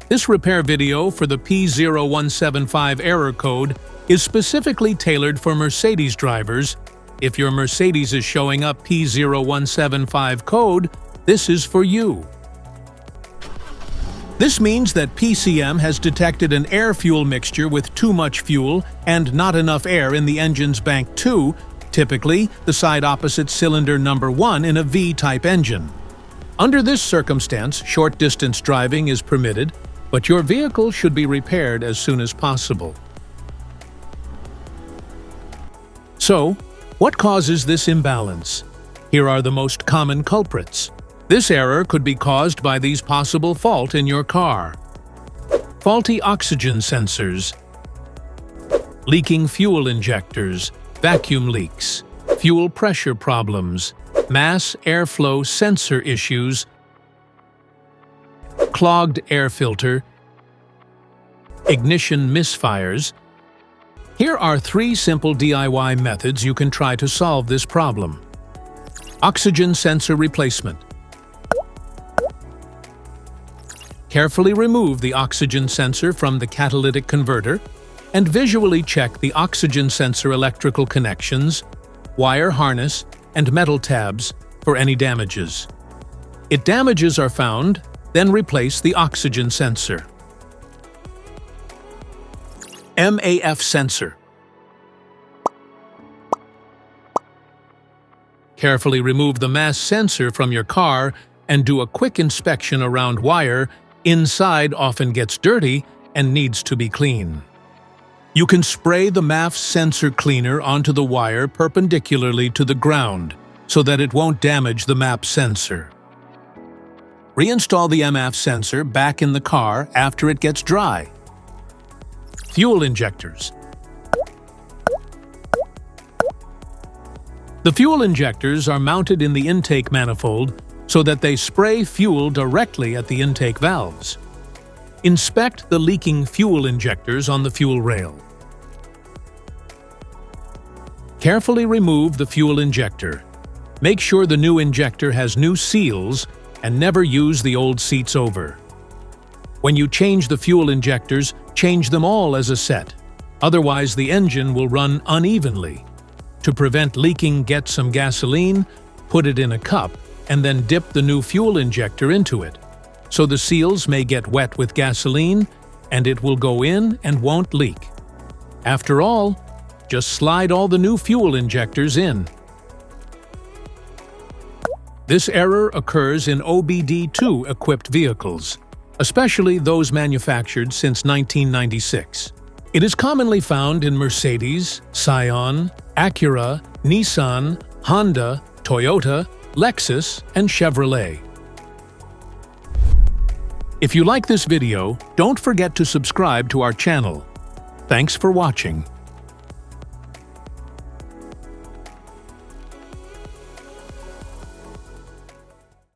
This repair video for the P0175 error code is specifically tailored for Mercedes drivers. If your Mercedes is showing up P0175 code, this is for you. This means that PCM has detected an air-fuel mixture with too much fuel and not enough air in the engine's bank 2, typically the side opposite cylinder number 1 in a V-type engine. Under this circumstance, short-distance driving is permitted, but your vehicle should be repaired as soon as possible. So, what causes this imbalance? Here are the most common culprits. This error could be caused by these possible faults in your car: faulty oxygen sensors, leaking fuel injectors, vacuum leaks, fuel pressure problems, mass airflow sensor issues, clogged air filter, ignition misfires. Here are 3 simple DIY methods you can try to solve this problem. Oxygen sensor replacement. Carefully remove the oxygen sensor from the catalytic converter and visually check the oxygen sensor electrical connections, wire harness, and metal tabs for any damages. If damages are found, then replace the oxygen sensor. MAF Sensor. Carefully remove the MAF sensor from your car and do a quick inspection around wire. Inside often gets dirty and needs to be clean. You can spray the MAF sensor cleaner onto the wire perpendicularly to the ground so that it won't damage the MAF sensor. Reinstall the MAF sensor back in the car after it gets dry. Fuel injectors. The fuel injectors are mounted in the intake manifold so that they spray fuel directly at the intake valves. Inspect the leaking fuel injectors on the fuel rail. Carefully remove the fuel injector. Make sure the new injector has new seals and never use the old seats over. When you change the fuel injectors, change them all as a set. Otherwise, the engine will run unevenly. To prevent leaking, get some gasoline, put it in a cup, and then dip the new fuel injector into it, so the seals may get wet with gasoline and it will go in and won't leak. After all, just slide all the new fuel injectors in. This error occurs in OBD2 equipped vehicles, especially those manufactured since 1996. It is commonly found in Mercedes, Scion, Acura, Nissan, Honda, Toyota, Lexus, and Chevrolet. If you like this video, don't forget to subscribe to our channel. Thanks for watching.